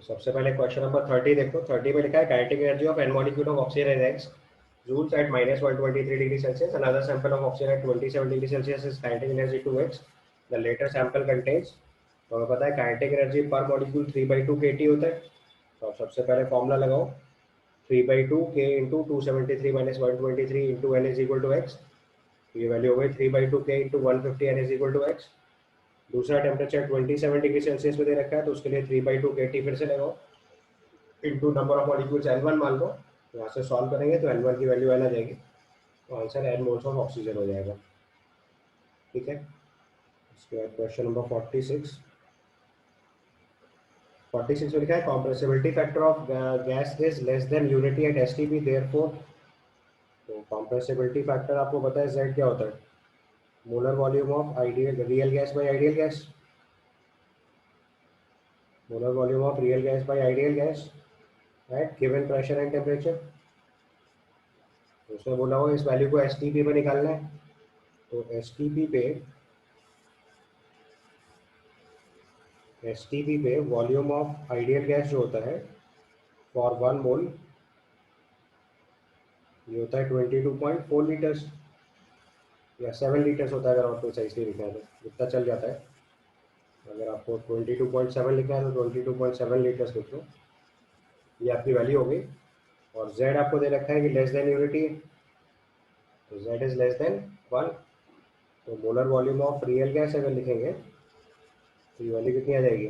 सबसे पहले question number 30 देखो। 30 में लिखा है kinetic energy of n molecule of oxygen is x joules at -123 degree Celsius. Another sample of oxygen at 27 degree Celsius is kinetic energy 2x. The later sample contains, तो हमें पता है काइनेटिक एनर्जी पर molecule 3/2 kT होता है। तो आप सबसे पहले फॉर्मूला लगाओ 3/2 k into 273 minus 123 into n is equal to x. ये वैल्यू हो गई 3/2 k into 150 n is equal to x. दूसरा टेम्परेचर 27 डिग्री सेल्सियस में दे रखा है, तो उसके लिए 3/2 kT फिर से लगाओ into number of molecules N1 मान लो। यहाँ से सॉल्व करेंगे तो N1 की वैल्यू N आ जाएगी, तो answer N moles of oxygen हो जाएगा। ठीक है। इसके बाद क्वेश्चन नंबर 46। 46 में लिखा है compressibility factor of gas is less than unity at STP therefore. तो कॉम्प्रेसिबिलिटी फैक्टर आपको पता है Z क्या होता है, molar volume of ideal real gas by ideal gas. Molar volume of real gas by ideal gas at given pressure and temperature. उसने बोला हो इस वैल्यू को एसटीपी पे निकालना है, तो एसटीपी पे वॉल्यूम ऑफ आइडियल गैस जो होता है फॉर 1 मोल ये होता है 22.4 लीटर्स या 7 लीटर्स होता है। अगर आपको सही से लिखा है तो इतना चल जाता है। अगर आपको 22.7 लिखा है तो 22.7 लीटर्स लिख लो, ये आपकी वैल्यू हो गई। और Z आपको दे रखा है कि लेस देन यूनिटी, तो Z इज लेस देन 1। तो molar volume of real gas अगर लिखेंगे तो ये वैल्यू कितनी आ जाएगी,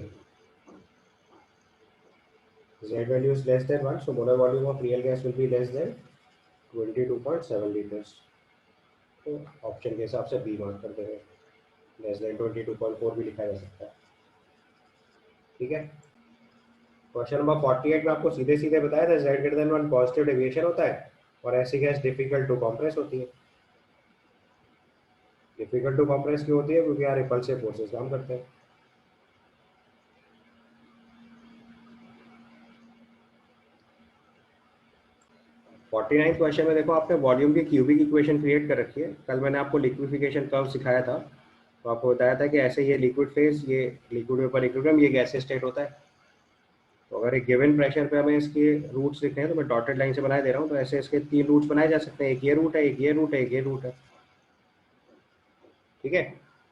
Z value is less than 1, so molar volume of real gas will be less than 22.7 liters. तो ऑप्शन के हिसाब से बी मार्क कर देंगे, लेस देन 22.4 भी लिखा जा सकता है। ठीक है। क्वेश्चन नंबर 48 में आपको सीधे सीधे बताया था Z greater than 1 positive deviation होता है और ऐसी गैस डिफिकल्ट टू कंप्रेस होती है। डिफिकल्ट टू कंप्रेस क्यों होती है, क्योंकि यहाँ रिपल्सिव फोर्सेस काम करते हैं। फोर्टी नाइन्थ क्वेश्चन में देखो आपने वॉल्यूम की क्यूबिक इक्वेशन क्रिएट कर रखी है। कल मैंने आपको लिक्विफिकेशन कर्व सिखाया था, तो आपको बताया था कि ऐसे ये लिक्विड फेज, ये लिक्विड वेपर इक्विलिब्रियम, ये गैसेस स्टेट होता है। तो अगर एक गिवन प्रेशर पे हमें इसके रूट्स लिखने हैं तो मैं डॉटेड लाइन से बना दे रहा हूँ। तो ऐसे इसके 3 रूट्स बनाए जा सकते हैं, एक ये रूट है, एक ये रूट है, एक ये रूट है। ठीक है।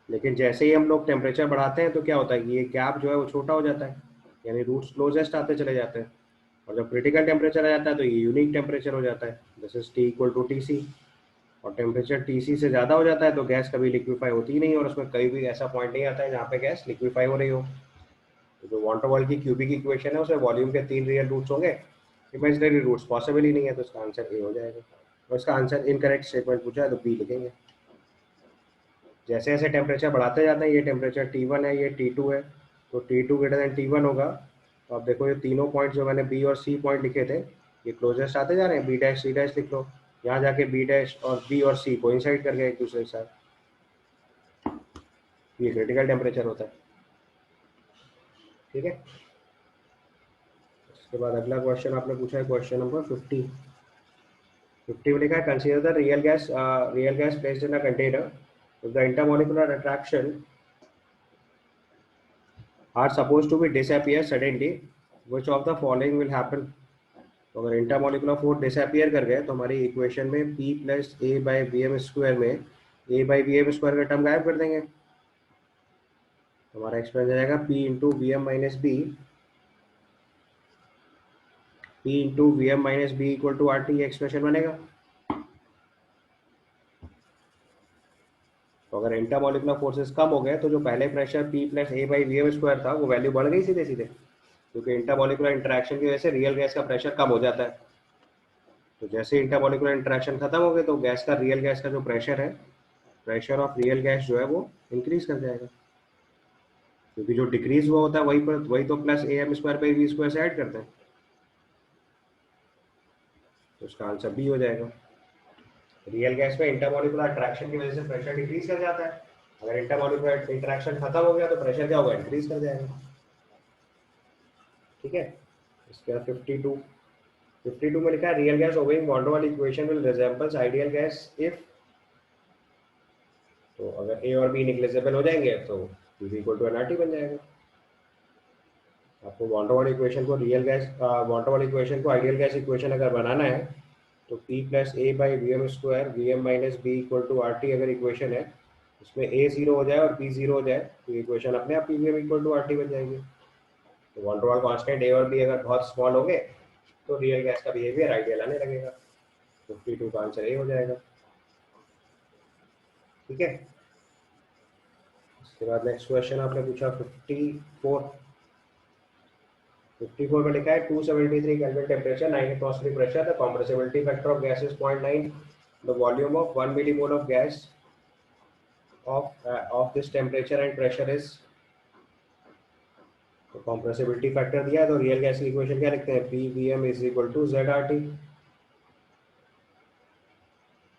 लेकिन जैसे ही हम लोग टेम्परेचर बढ़ाते हैं तो क्या होता है कि ये गैप जो है वो छोटा हो जाता है, यानी रूट्स क्लोजेस्ट आते चले जाते हैं। और जब क्रिटिकल टेम्परेचर आ जाता है तो ये यूनिक टेम्परेचर हो जाता है, this is T equal to T C. और टेम्परेचर TC से ज़्यादा हो जाता है तो गैस कभी लिक्विफाई होती ही नहीं, और उसमें कहीं भी ऐसा पॉइंट नहीं आता है जहाँ पे गैस लिक्विफाई हो रही हो। तो जो वाटर वर्ल्ड की क्यूबिक इक्वेशन है उसमें वॉल्यूम के 3 रियल रूट्स होंगे, इमेजिनरी रूट्स पॉसिबल ही नहीं है, तो इसका आंसर ए हो जाएगा। और इसका आंसर इनकरेक्ट स्टेटमेंट पूछा है तो बी लिखेंगे। जैसे जैसे टेम्परेचर बढ़ाते जाते हैं, ये टेम्परेचर T1 है, ये T2 है, तो T2 ग्रेटर देन T1 होगा। तो आप देखो ये तीनों पॉइंट जो मैंने बी और सी पॉइंट लिखे थे ये क्लोजेस्ट आते जा रहे हैं, बी डैश सी डैश लिख लो। यहाँ जाके बी डैश और बी और सी कोइंसाइड कर गए एक दूसरे के साथ, ये क्रिटिकल टेम्परेचर होता है। ठीक है। उसके बाद अगला क्वेश्चन आपने पूछा है क्वेश्चन नंबर 50। 50 में लिखा है consider the real gas placed in a container if the intermolecular attraction are supposed to be disappear suddenly, which of the following will happen। तो अगर इंटरमोलिकुलर फोर्स डिसअपियर कर गए तो हमारी इक्वेशन में P plus A by b m square में a by b m square का term गायब कर देंगे। हमारा एक्सप्रेशन जाएगा P into V M minus b, P into V M minus B equal to R T, expression बनेगा। तो अगर इंटरमोलिकुलर फोर्सेस कम हो गए तो जो पहले pressure P plus A by V M square था वो वैल्यू बढ़ गई सीधे सीधे, क्योंकि इंटरमोलिकुलर इंटरेक्शन की वजह से रियल गैस का प्रेशर कम हो जाता है। तो जैसे इंटरमोलिकुलर इंटरेक्शन खत्म हो गए तो गैस का रियल गैस का जो प्रेशर है, प्रेशर ऑफ रियल गैस जो है वो इंक्रीज कर जाएगा, क्योंकि जो डिक्रीज हुआ होता है वही तो plus a m square by we square से ऐड करते हैं। तो उसका आंसर बी हो जाएगा। रियल गैस में इंटरमोलिकुलर अट्रैक्शन की वजह से प्रेशर डिक्रीज कर जाता है, अगर इंटरमोलिकुलर इंटरेक्शन खत्म हो गया तो प्रेशर क्या होगा, इंक्रीज कर जाएगा। ठीक है। इसके बाद 52 में लिखा है रियल गैस ओबेइंग वॉन डर वाल equation will resembles ideal gas if. तो अगर ए और बी निग्लिजिबल हो जाएंगे तो P इक्वल टू एनआरटी बन जाएगा। आप आपको वॉन वाल इक्वेशन को आइडियल गैस इक्वेशन अगर बनाना है तो P plus A by V M square V M minus B equal to R T अगर इक्वेशन है, उसमें ए जीरो हो जाए और बी जीरो हो जाए तो इक्वेशन अपने आप P V M equal to R T बन जाएगी। तो वॉन वाल कांस्टेंट ए और बी अगर बहुत स्मॉल होंगे तो रियल गैस का बिहेवियर आइडियल आने लगेगा। 52 का आंसर ए हो जाएगा। ठीक है, इसके बाद नेक्स्ट क्वेश्चन आपने पूछा 54 में लिखा है 273 kelvin temperature 9 atmospheric pressure the compressibility factor of gas is 0.9 the volume of 1 millimole of gas off this temperature and pressure is. तो कंप्रेसिबिलिटी फैक्टर दिया है तो रियल गैस की इक्वेशन क्या लिखते हैं, P V M is equal to Z R T.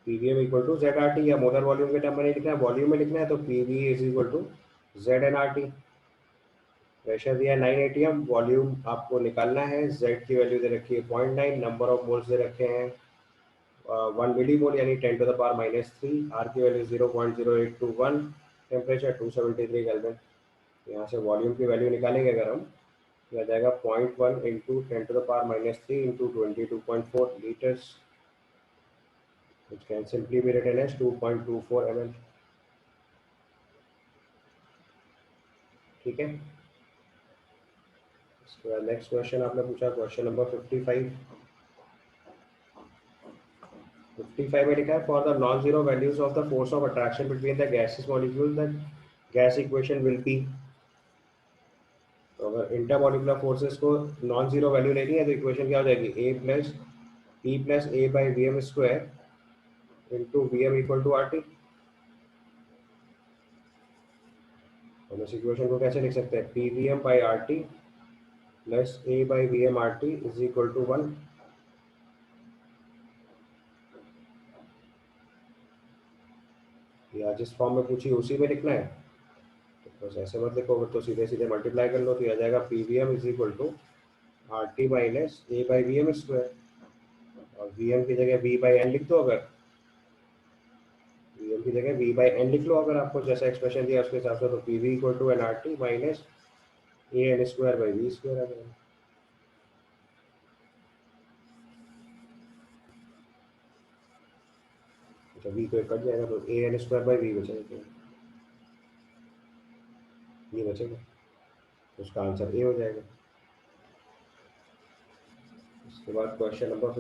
P V M equal to Z R T, या molar volume के टर्म में नहीं लिखना है, वॉल्यूम में लिखना है, तो P V is equal to Z N R T. Pressure दिया है 9 एटीएम, वॉल्यूम आपको निकालना है, जेड की वैल्यू दे रखी है 0.9, नंबर ऑफ मोल्स दे रखे हैं 1 मिलीमोल यानी 10 टू द पावर -3, आर की वैल्यू 0.0821, टेम्परेचर 273 केल्विन। यहाँ से वॉल्यूम की वैल्यू निकालेंगे अगर हम, आ जाएगा 0.1 into 10 to the power -3 into 22.4 litres, which can simply be written as 2.24 ml। ठीक है, इसके बाद नेक्स्ट क्वेश्चन आपने पूछा क्वेश्चन नंबर 55 में लिखा है for the non zero values of the force of attraction between the gases molecule the gas equation will be. तो अगर इंटरमॉलिक्यूलर फोर्सेस को नॉन जीरो वैल्यू लेनी है तो इक्वेशन क्या हो जाएगी, A plus P plus A by V M square into we M equal to R T. हम इस इक्वेशन को कैसे लिख सकते हैं, P V M by R T plus A by we M R T is equal to 1। या जिस form में पूछी उसी में लिखना है, तो बस ऐसे मत लिखो, तो सीधे सीधे मल्टीप्लाई कर लो, तो यह आ जाएगा P V M is equal to R T minus A by V M square, और वी एम की जगह वी बाई एन लिख दो, अगर वी एम की जगह वी बाई एन लिख लो अगर आपको जैसा एक्सप्रेशन दिया उसके हिसाब से, तो P V equal to N R T minus A N square by we square आ जाएगा। अच्छा, वी को कट जाएगा तो A N square by V बचेगा, ये बचेगा, तो उसका आंसर ए हो जाएगा। इसके बाद क्वेश्चन नंबर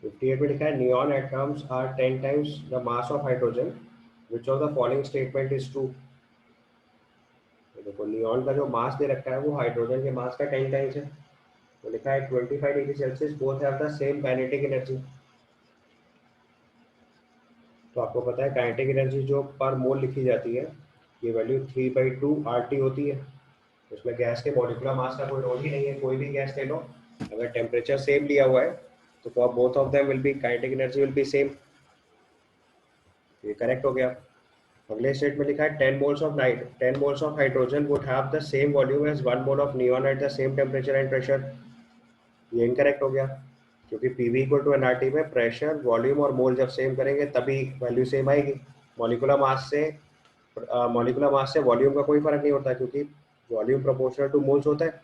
58 में लिखा है neon atoms are 10 times the mass of hydrogen which of the following statement is true. देखो नियॉन का जो मास दे रखा है वो हाइड्रोजन के मास का 10 टाइम्स है, तो लिखा है 25 degree Celsius both have the same kinetic energy. तो आपको पता है काइनेटिक एनर्जी जो पर मोल लिखी जाती है ये वैल्यू 3/2 RT होती है। उसमें गैस के मॉलिक्यूलर मास का कोई रोल ही नहीं है, कोई भी गैस ले लो, अगर टेम्परेचर सेम लिया हुआ है तो for both of them will be kinetic energy will be same. ये करेक्ट हो गया। अगले स्टेट में लिखा है 10 moles of hydrogen would have the same volume as 1 mole of neon at the same temperature and pressure. ये incorrect हो गया, क्योंकि पीवी इक्वल टू एनआरटी में प्रेशर वॉल्यूम और मोल जब सेम करेंगे तभी वैल्यू सेम आएगी। मॉलिकुलर मास से वॉल्यूम का कोई फर्क नहीं होता, क्योंकि वॉल्यूम प्रोपोर्शनल टू मोल्स होता है।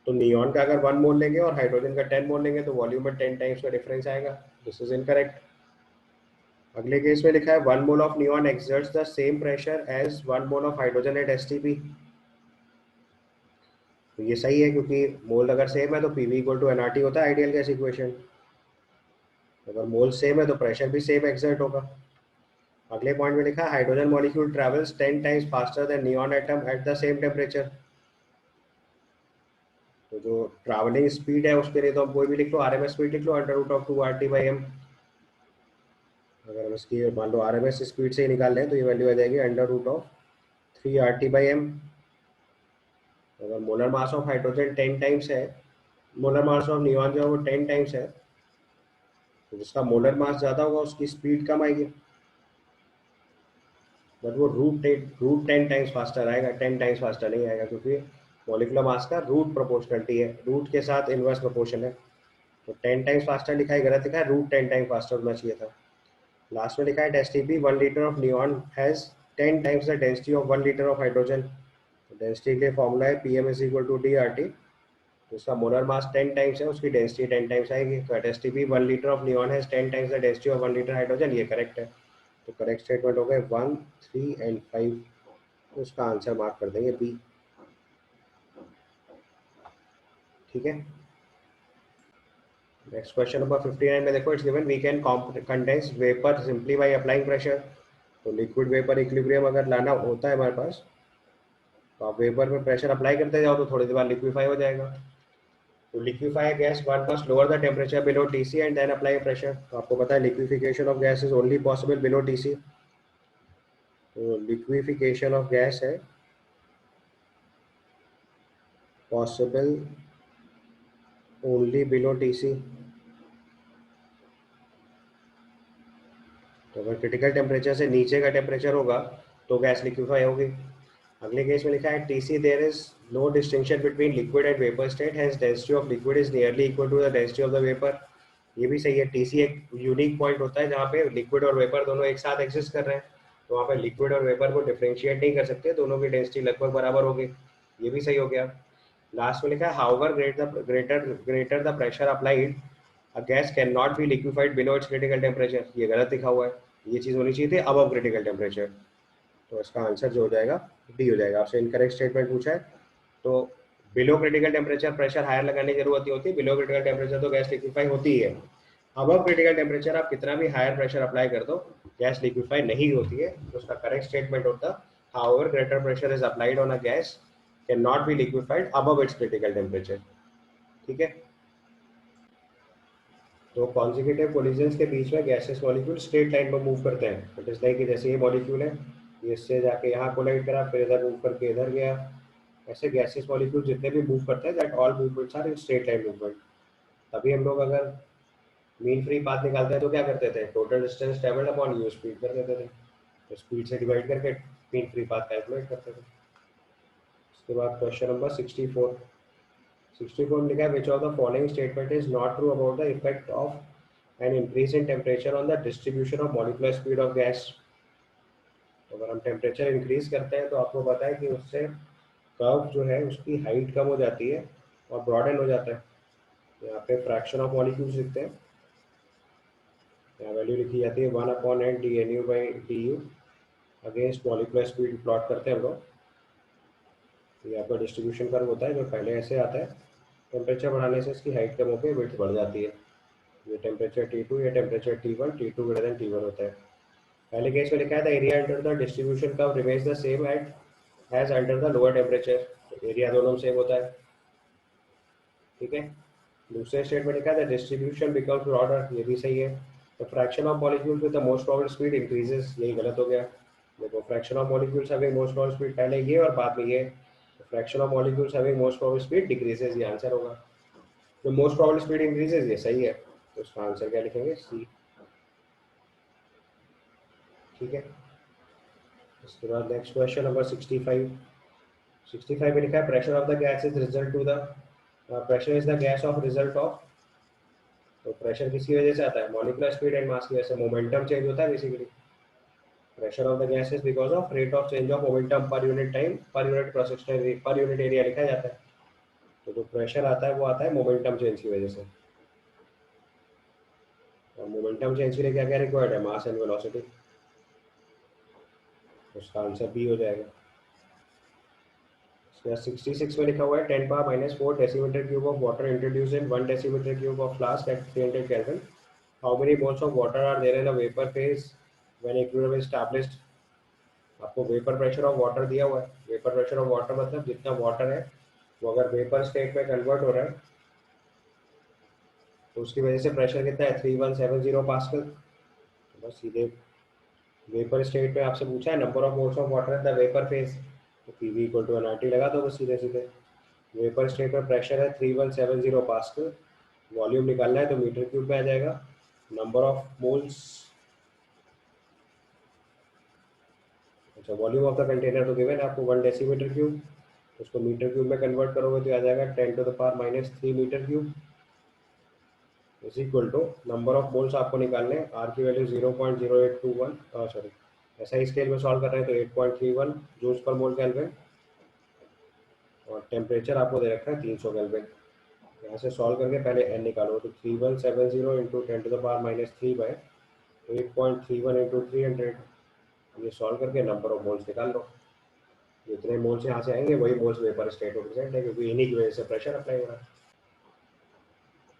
तो नियॉन का अगर 1 मोल लेंगे और हाइड्रोजन का 10 मोल लेंगे तो वॉल्यूम में 10 टाइम्स का डिफरेंस आएगा। This is incorrect. अगले केस में लिखा है 1 mole of neon exerts the same pressure as 1 mole of hydrogen at STP. तो ये सही है, क्योंकि मोल अगर सेम है तो पीवी इक्वल टू एनआरटी होता है आइडियल गैस इक्वेशन। अगर मोल सेम है तो प्रेशर भी सेम एक्सर्ट होगा। अगले पॉइंट में लिखा है hydrogen molecule travels 10 times faster than neon atom at the same temperature. तो जो ट्रैवलिंग स्पीड है उसके लिए तो हम कोई भी लिख लो, आरएमएस स्पीड लिख लो √2 RT/m। अगर हम इसकी मान लो आरएमएस स्पीड से ही निकाल लें तो ये वैल्यू आ जाएगी √3 RT/m। अगर molar mass of hydrogen 10 times है, मोलर मास ऑफ नियॉन जो है वो 10 टाइम्स है, तो जिसका मोलर मास ज़्यादा होगा उसकी स्पीड कम आएगी, बट वो रूट 10 टाइम्स फास्टर आएगा, 10 टाइम्स फास्टर नहीं आएगा, क्योंकि मॉलिक्यूलर मास का रूट प्रोपोर्शनलिटी है, रूट के साथ इनवर्स प्रोपोर्शन है। तो 10 टाइम्स फास्टर लिखा है, गलत लिखा है, √10 टाइम फास्टर होना चाहिए था। लास्ट में लिखा है STP 1 litre of neon has 10 times the density of 1 litre of hydrogen. Density के लिए फॉर्मूला है P M is equal to D R T. तो उसका मोलर मास 10 टाइम्स है, उसकी डेंसिटी 10 टाइम्स आएगी। तो STP 1 litre of neon has 10 times the density of 1 litre hydrogen, ये करेक्ट है। तो करेक्ट स्टेटमेंट हो गए 1, 3 एंड 5। तो उसका आंसर मार्क कर देंगे बी। ठीक है। नेक्स्ट क्वेश्चन नंबर 59 में देखो, it's given we can condense vapour simply by applying pressure. तो लिक्विड वेपर इक्विलिब्रियम अगर लाना होता है हमारे पास, तो आप वेपर में प्रेशर अप्लाई करते जाओ तो थोड़ी देर बाद लिक्विफाई हो जाएगा। तो liquefy gas one must lower the temperature below TC and then apply pressure. तो आपको पता है liquefaction of gas is only possible below TC. तो लिक्विफिकेशन ऑफ गैस है पॉसिबल ओनली बिलो टीसी। तो अगर क्रिटिकल टेम्परेचर से नीचे का टेम्परेचर होगा तो गैस लिक्विफाई होगी। अगले केस में लिखा है TC there is no distinction between liquid and vapour state, hence density of liquid is nearly equal to the density of the vapour. ये भी सही है। टीसी एक यूनिक पॉइंट होता है जहाँ पे लिक्विड और वेपर दोनों एक साथ एग्जिस्ट कर रहे हैं, तो वहाँ पे लिक्विड और वेपर को डिफरेंशिएट नहीं कर सकते, दोनों की डेंसिटी लगभग बराबर होगी। ये भी सही हो गया। लास्ट में लिखा है however greater the pressure applied a gas can not be liquefied below its critical temperature. ये गलत लिखा हुआ है, ये चीज़ होनी चाहिए थी अबव क्रिटिकल टेम्परेचर। तो इसका आंसर जो हो जाएगा डी हो जाएगा। आपसे इनकरेक्ट स्टेटमेंट पूछा है तो below critical temperature pressure higher लगाने की जरूरत नहीं होती, बिलो क्रिटिकल टेम्परेचर तो गैस लिक्विफाई होती ही है। अबव क्रिटिकल टेम्परेचर आप कितना भी हायर प्रेशर अप्लाई कर दो गैस लिक्विफाई नहीं होती है। तो उसका करेक्ट स्टेटमेंट होता however greater pressure is applied on a gas can not be liquefied above it's critical temperature. ठीक है। तो कॉन्जिक्यूटिव कोलिजन्स के बीच में गैसेस मॉलिक्यूल स्ट्रेट लाइन में मूव करते हैं। इट इज लाइक कि जैसे ये मॉलिक्यूल है, ये इससे जाके यहाँ कोलाइड करा, फिर इधर मूव करके इधर गया। ऐसे गैसेस मॉलिक्यूल जितने भी मूव करते हैं that all movements are in straight line movement. तभी हम लोग अगर मीन फ्री पाथ निकालते हैं तो क्या करते थे, total distance travelled upon you speed कर देते थे। तो स्पीड से डिवाइड करके मीन फ्री पाथ कैलकुलेट करते थे। उसके बाद क्वेश्चन नंबर 64। 64 में लिखा है विच of the following statement is not true about the effect of an increase in temperature on the distribution of molecular speed of gas. तो अगर हम टेम्परेचर इंक्रीज करते हैं तो आपको पता है कि उससे कर्व जो है उसकी हाइट कम हो जाती है और ब्रॉडन हो जाता है। यहाँ पे फ्रैक्शन ऑफ मॉलिक्यूल्स लिखते हैं, यहाँ वैल्यू लिखी जाती है 1/n dnu/du। Against molecular speed plot करते हैं हम लोग। तो यहाँ पर डिस्ट्रीब्यूशन कर्व होता है जो पहले ऐसे आता है, टेम्परेचर बढ़ाने से इसकी हाइट कम होकर विड्थ बढ़ जाती है। ये टेम्परेचर T2, ये temperature T1, T2 greater than T1 होता है। पहले केस में लिखा है the area under the distribution curve remains the same at as under the lower temperature. तो एरिया दोनों में सेम होता है। ठीक है। दूसरे स्टेट में लिखा है द डिस्ट्रीब्यूशन बिकम्स ब्रॉडर, ये भी सही है। The fraction of molecules with the most probable speed increases, यही गलत हो गया। देखो fraction of molecules having most probable speed पहले ये और बाद में ये, fraction of molecules having most probable speed decreases, ये आंसर होगा। तो मोस्ट प्रोबेबल स्पीड इंक्रीजेस ये सही है, तो इसका आंसर क्या लिखेंगे, सी। ठीक है। इसके बाद नेक्स्ट क्वेश्चन नंबर 65। 65 में लिखा है pressure of the gas is result to the pressure is the gas of result of. तो प्रेशर किसकी वजह से आता है, मॉलिकुलर स्पीड एंड मास की वजह से। मोमेंटम चेंज होता है basically. Pressure of the gas is because of rate of change of momentum per unit time per unit process time per unit area लिखा जाता है। तो जो प्रेशर आता है वो आता है मोमेंटम चेंज की वजह से। और मोमेंटम चेंज के लिए क्या क्या रिक्वायर्ड है, मास एंड वेलोसिटी। उसका आंसर बी हो जाएगा। 66 में लिखा हुआ है 10⁻⁻⁴ decimetre cube of water introduce in 1 decimetre cube of flask at 300 kelvin. How many moles of water are there in a vapour phase when equilibrium is established. आपको vapour pressure of water दिया हुआ है। Vapour pressure of water मतलब जितना water है वो अगर vapour state में कन्वर्ट हो रहा है तो उसकी वजह से प्रेशर कितना है 3170 पास्कल। तो बस सीधे वेपर स्टेट में आपसे पूछा है number of moles of water in the vapour phase, तो पीवी इक्वल टू एनआरटी लगा दो बस सीधे सीधे। वेपर स्टेट में प्रेशर है 3170 पास्कल, वॉल्यूम निकालना है तो मीटर क्यूब में आ जाएगा। नंबर ऑफ मोल्स, अच्छा वॉल्यूम ऑफ द कंटेनर तो गिवन है आपको 1 डेसीमीटर क्यूब, उसको मीटर क्यूब में कन्वर्ट करोगे तो आ जाएगा 10⁻³ metre cube. Is equal to number of moles आपको निकालने हैं, आर की वैल्यू 0.0821, सॉरी एसआई स्केल में सॉल्व कर रहे हैं तो 8.31 जूल्स पर मोल केल्विन, और टेम्परेचर आपको दे रखा है 300 केल्विन। यहाँ से सॉल्व करके पहले एन निकालो, तो 3170 इंटू 10⁻³ बाय 8.31 इंटू 300, ये सॉल्व करके नंबर ऑफ मोल्स निकाल लो। जितने मोल्स यहाँ से आएंगे वही मोल्स वेपर स्टेट रिप्रेजेंट है, क्योंकि इन्हीं की वजह से प्रेशर अप्लाई हो रहा है।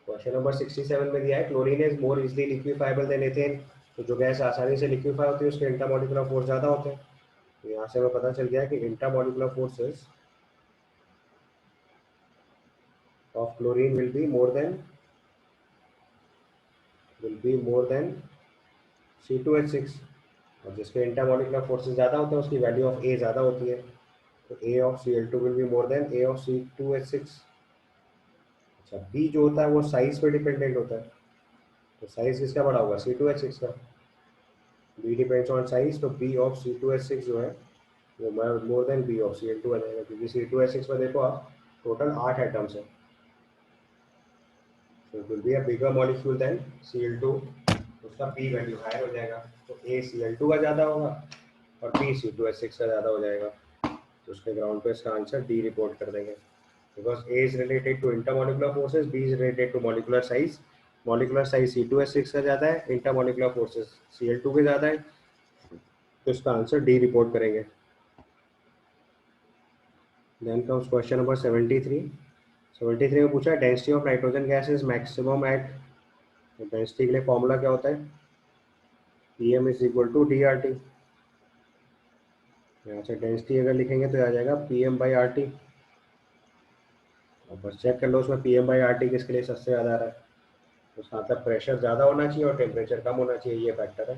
क्वेश्चन नंबर 67 में दिया है chlorine is more easily liquefiable than ethane, तो जो गैस आसानी से लिक्विफाई होती है उसके इंटरमॉलिक्यूलर फोर्स ज़्यादा होते हैं। तो यहाँ से हमें पता चल गया कि intermolecular forces of chlorine will be more than C2H6, और जिसके इंटरमॉलिक्यूलर फोर्सेस ज़्यादा होते हैं उसकी वैल्यू ऑफ ए ज़्यादा होती है, तो A of Cl2 will be more than A of C2H6। अच्छा, बी जो होता है वो साइज पे डिपेंडेंट होता है, तो साइज किसका बड़ा होगा, C2H6 का। बी डिपेंड्स ऑन साइज, तो बी ऑफ C2H6 जो है वो more than B of Cl2 आ जाएगा, क्योंकि C2H6 में देखो आप टोटल 8 एटम्स है, तो it will be a bigger molecule than Cl2, उसका पी वैल्यू हायर हो जाएगा, तो A Cl2 का ज़्यादा होगा और B C2H6 का ज़्यादा हो जाएगा, तो उसके ग्राउंड पे इसका आंसर डी रिपोर्ट कर देंगे, because A is related to intermolecular forces, B is related to molecular size, molecular size C2H6 का ज़्यादा है, intermolecular forces Cl2 के ज़्यादा है, तो इसका आंसर डी रिपोर्ट करेंगे। Then comes question number 73। 73 में पूछा है density of nitrogen gas is maximum at, density के लिए फॉर्मूला क्या होता है, Pm is equal to DRT। यहाँ से डेंसिटी अगर लिखेंगे तो आ जाएगा Pm/RT, और बस चेक कर लो उसमें Pm/RT किसके लिए सबसे ज़्यादा आ रहा है, तो उसका मतलब प्रेशर ज़्यादा होना चाहिए और टेम्परेचर कम होना चाहिए, ये फैक्टर है।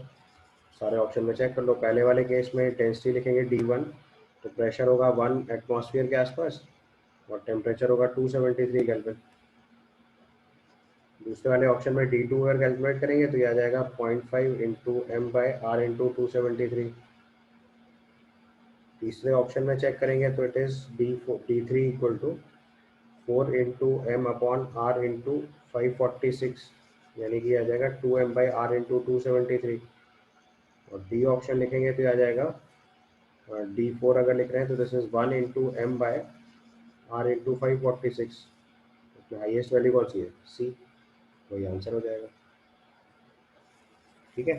सारे ऑप्शन में चेक कर लो, पहले वाले केस में डेंसिटी लिखेंगे D1, तो प्रेशर होगा 1 एटमॉस्फेयर के आसपास और टेम्परेचर होगा 273 केल्विन। दूसरे वाले ऑप्शन में D2 अगर कैलकुलेट करेंगे तो ये आ जाएगा 0.5 इंटू M/R इंटू 273। तीसरे ऑप्शन में चेक करेंगे तो it is D3 equal to 4 into M/R into 546, यानी कि आ जाएगा 2M/R इंटू 273। और डी ऑप्शन लिखेंगे तो आ जाएगा D4 अगर लिख रहे हैं तो this is 1 into M/R into 546, उसमें हाइएस्ट वैल्यू कौन सी है, सी, वही आंसर हो जाएगा। ठीक है,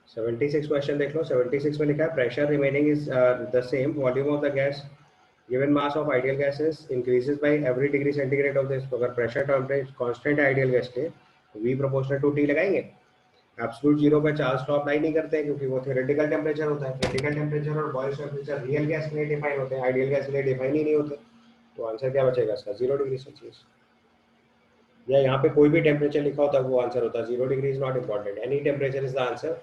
76 क्वेश्चन देख लो। 76 में लिखा है pressure remaining is the same, volume of the gas given mass of ideal gases increases by every degree centigrade of this. तो अगर प्रेशर टेम्परेचर कांस्टेंट है आइडियल गैस के तो V प्रोपोर्शनल टू T लगाएंगे। एब्सोल्यूट जीरो पे Charles law apply नहीं करते हैं, क्योंकि वो थ्योरेटिकल टेम्परेचर होता है। थ्योरेटिकल टेम्परेचर और बॉयल्स टेम्परेचर रियल गैस के लिए डिफाइन होते हैं, आइडियल गैस के लिए डिफाइन ही नहीं होते, तो आंसर क्या बचेगा इसका, 0 डिग्री सेल्सियस। या यहाँ पे कोई भी टेम्परेचर लिखा होता है वो आंसर होता है, 0 degree is not important, any temperature is the answer.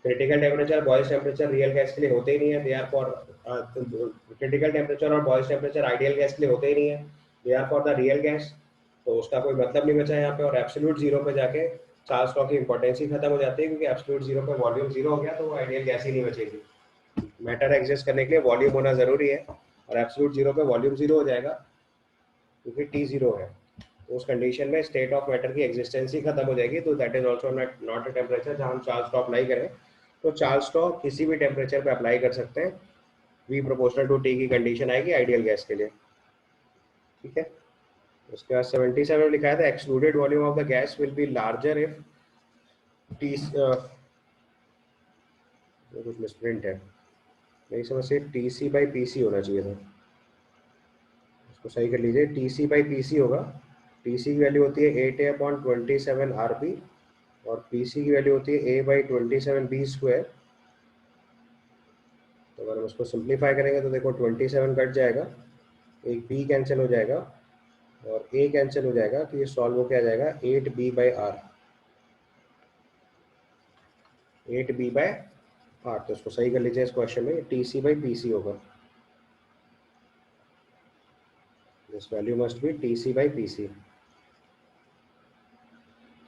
Critical temperature Boyle's temperature real gas के लिए होते ही नहीं है, they are for critical temperature और बॉयल्स टेम्परेचर आइडियल गैस के लिए होते ही नहीं है, they are for the real gas, तो उसका कोई मतलब नहीं बचा यहाँ पे। और एब्सोल्यूट जीरो पे जाके चार्ल्स लॉ की इंपॉर्टेंस ही खत्म हो जाती है, क्योंकि एब्सोल्यूट जीरो पे वॉल्यूम जीरो हो गया तो वो आइडियल गैस ही नहीं बचेगी। मैटर एग्जिस्ट करने के लिए वॉल्यूम होना जरूरी है, और एब्सोल्यूट जीरो पे वॉल्यूम जीरो हो जाएगा क्योंकि टी जीरो है, तो उस कंडीशन में स्टेट ऑफ मैटर की एग्जिस्टेंस ही खत्म हो जाएगी, तो that is also not a temperature जहाँ हम चार्ल्स लॉ अप्लाई करें। तो चार्ल्स लॉ किसी भी टेम्परेचर पे अप्लाई कर सकते हैं, V प्रोपोर्शनल टू T की कंडीशन आएगी आइडियल गैस के लिए। ठीक है, उसके बाद 77 लिखा है, the excluded volume of the gas will be larger if T, कुछ मिसप्रिंट है, मेरी समझ से TC/PC होना चाहिए था, उसको सही कर लीजिए, TC/PC होगा। TC की वैल्यू होती है 8A/27 RB और PC की वैल्यू होती है A/27B²। तो अगर हम उसको सिंप्लीफाई करेंगे तो देखो 27 कट जाएगा, एक B कैंसिल हो जाएगा और A कैंसिल हो जाएगा, तो ये सॉल्व होकर आ जाएगा 8B/R, 8B/R। तो इसको सही कर लीजिए, इस क्वेश्चन में TC/PC होगा, this value must be TC/PC।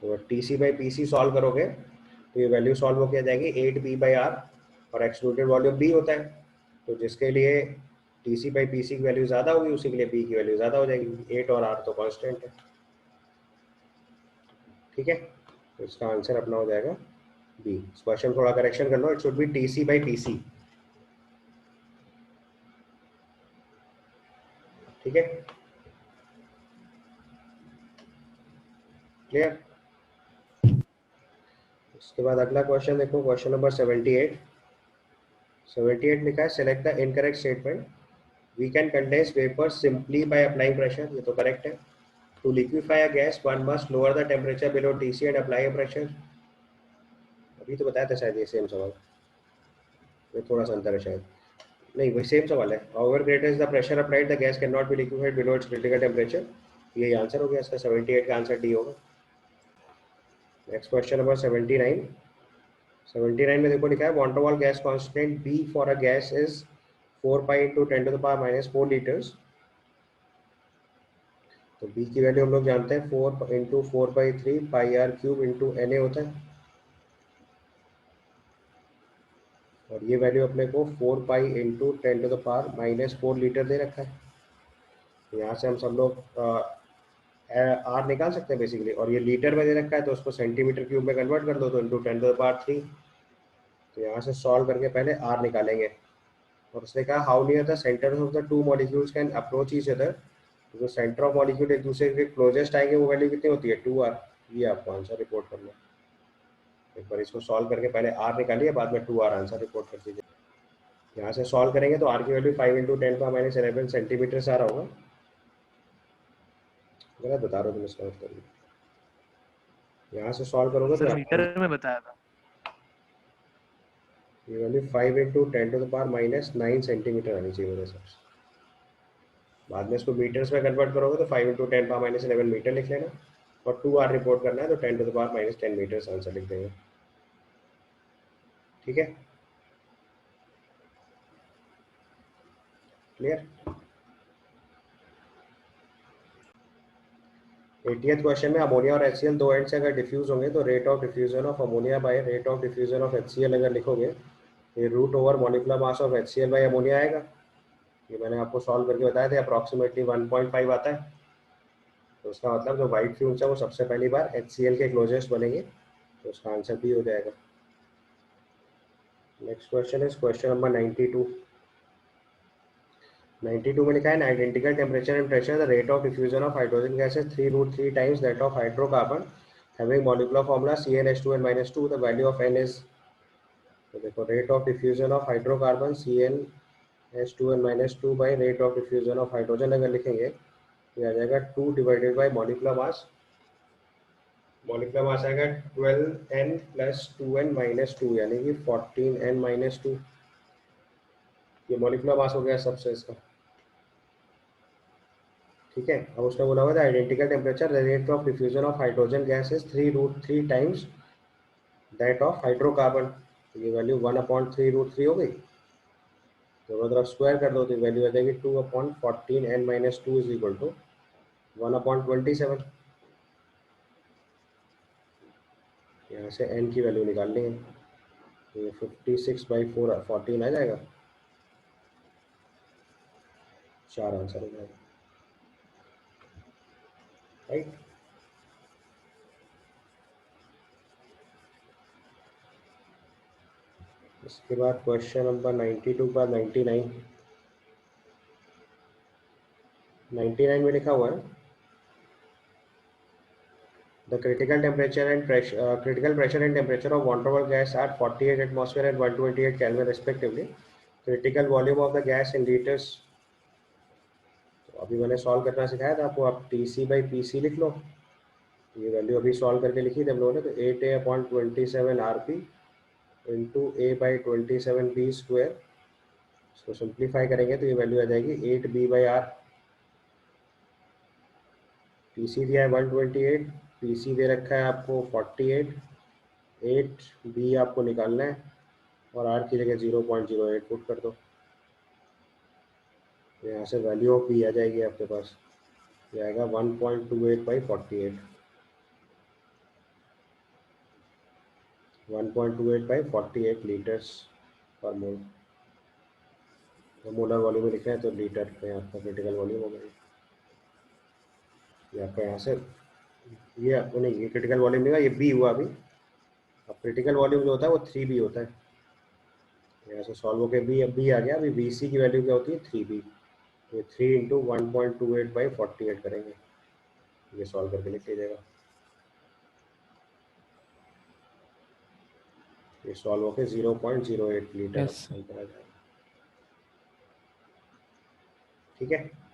तो TC/PC सॉल्व करोगे तो ये वैल्यू सॉल्व होकर आ जाएगी 8B/R, और एक्सक्लूडेड वॉल्यूम B होता है, तो जिसके लिए TC/PC की वैल्यू ज़्यादा होगी उसी के लिए B की वैल्यू ज़्यादा हो जाएगी, 8 और R तो कांस्टेंट है। ठीक है, तो इसका आंसर अपना हो जाएगा बी। इस क्वेश्चन थोड़ा करेक्शन कर लो, it should be TC by PC. ठीक है, क्लियर। उसके बाद अगला क्वेश्चन देखो, क्वेश्चन नंबर 78। 78 लिखा है, select the incorrect statement. We can condense vapour simply by applying pressure, ये तो करेक्ट है। To liquefy a gas one must lower the temperature below TC and apply a pressure. अभी तो बताया था शायद ये सेम सवाल, ये थोड़ा सा अंतर है शायद, नहीं वही सेम सवाल है। However great is the pressure applied the gas can not be liquefied below its critical temperature. यही आंसर हो गया इसका, 78 का आंसर डी होगा। Next question number 79। 79 में देखो लिखा है, water wall gas constant B for a gas is 4 pi into 10 to the power minus 4 litres. तो बी की वैल्यू हम लोग जानते हैं 4 into 4/3 pi are cube into N A होता है, और ये वैल्यू अपने को 4 pi into 10 to the power minus 4 litre दे रखा है। तो यहाँ से हम सब लोग आर निकाल सकते हैं बेसिकली, और ये लीटर में दे रखा है तो उसको सेंटीमीटर क्यूब में कन्वर्ट कर दो, तो इंटू 10 टू द पावर 3। तो यहाँ से सॉल्व करके पहले आर निकालेंगे, और उसने कहा how near the centre of the two molecules can approach each other. तो जो सेंटर ऑफ मॉलिक्यूल एक दूसरे के क्लोजेस्ट आएंगे वो वैल्यू कितनी होती है, 2r। ये आपको आंसर रिपोर्ट करना है। एक बार इसको सॉल्व करके पहले आर निकालिए, बाद में 2r आंसर रिपोर्ट कर दीजिए। यहाँ से सॉल्व करेंगे तो आर की वैल्यू 5 इंटू 10 - 11 सेंटीमीटर से आ रहा होगा। गलत बता रहा हूँ तुम इसका मतलब, यहाँ से सॉल्व करोगे तो सर मीटर में बताया था। ये value 5 into 10 to the power minus 9 centimetre आनी चाहिए मेरे हिसाब से। बाद में इसको मीटर्स में कन्वर्ट करोगे तो 5 इंटू 10 पावर माइनस 11 मीटर लिख लेना, और 2r रिपोर्ट करना है तो 10 to the power minus 10 metres answer लिख देंगे। ठीक है, क्लियर। 80th क्वेश्चन में, अमोनिया और HCl दो एंड से अगर डिफ्यूज होंगे तो rate of diffusion of ammonia by rate of diffusion of HCl अगर लिखोगे, ये root over molecular mass of HCl by ammonia आएगा। ये मैंने आपको सॉल्व करके बताया था, अप्रॉक्सीमेटली 1.5 आता है। तो उसका मतलब जो वाइट फ्यूल्स है वो सबसे पहली बार HCl के क्लोजेस्ट बनेंगे, तो उसका आंसर भी हो जाएगा। Next question is question number 92। 92 में लिखा है, identical temperature and pressure the rate of diffusion of hydrogen gas is 3√3 times that of hydrocarbon having molecular formula CnH2n - 2, the value of n is. तो देखो, rate of diffusion of hydrocarbon CnH2n - 2 by rate of diffusion of hydrogen अगर लिखेंगे, ये आ जाएगा 2 divided by molecular mass. Molecular mass आएगा 12n plus 2n minus 2, यानी कि 14n minus 2। ये मॉलिक्यूलर मास हो गया सबसे इसका। ठीक है, अब उसने बोला हुआ था identical temperature rate of diffusion of hydrogen gas is 3√3 times that of hydrocarbon. तो ये वैल्यू 1/3√3 हो गई, दोनों तरफ स्क्वायर कर दो तो वैल्यू आ जाएगी 2/14n - 2 इज इक्वल टू 1/27। यहाँ से n की वैल्यू निकालनी है, तो ये 56/4 14 आ जाएगा, 4 आंसर हो जाएगा, राइट। इसके बाद क्वेश्चन नंबर 92 का 99। 99 में लिखा हुआ है, the critical pressure and temperature of van der Waals gas at 48 atmosphere and 128 Kelvin respectively. Critical volume of the gas in liters। तो अभी मैंने सॉल्व करना सिखाया था आपको, आप TC/PC लिख लो। ये वैल्यू अभी सॉल्व करके लिखी थी हम लोगों ने, तो 8A/27 RP इंटू A/27B²। इसको सिंप्लीफाई करेंगे तो ये वैल्यू आ जाएगी 8B/R। TC दिया है 128, PC दे रखा है आपको 48, 8B आपको निकालना है, और R की जगह 0.08 पुट कर दो, यहाँ से वैल्यू ऑफ B आ जाएगी आपके पास, ये आएगा 1.28/48। 1.28/48 लीटर्स पर मोल। तो मोलर वॉल्यूम में लिख रहे हैं तो लीटर में आपका क्रिटिकल वॉल्यूम हो गई, ये आपका यहाँ से ये नहीं, ये क्रिटिकल वॉल्यूम नहीं हुआ, ये बी हुआ अभी। अब क्रिटिकल वॉल्यूम जो होता है वो 3b होता है। यहाँ से सॉल्व होके बी, अब बी आ गया। अभी बी सी की वैल्यू क्या होती है, 3b। ये 3 इंटू 1.28/48 करेंगे, ये सॉल्व करके लिख लीजिएगा। ये सॉल्व होके 0.08 लीटर यस। आंसर आ जाएगा। ठीक है।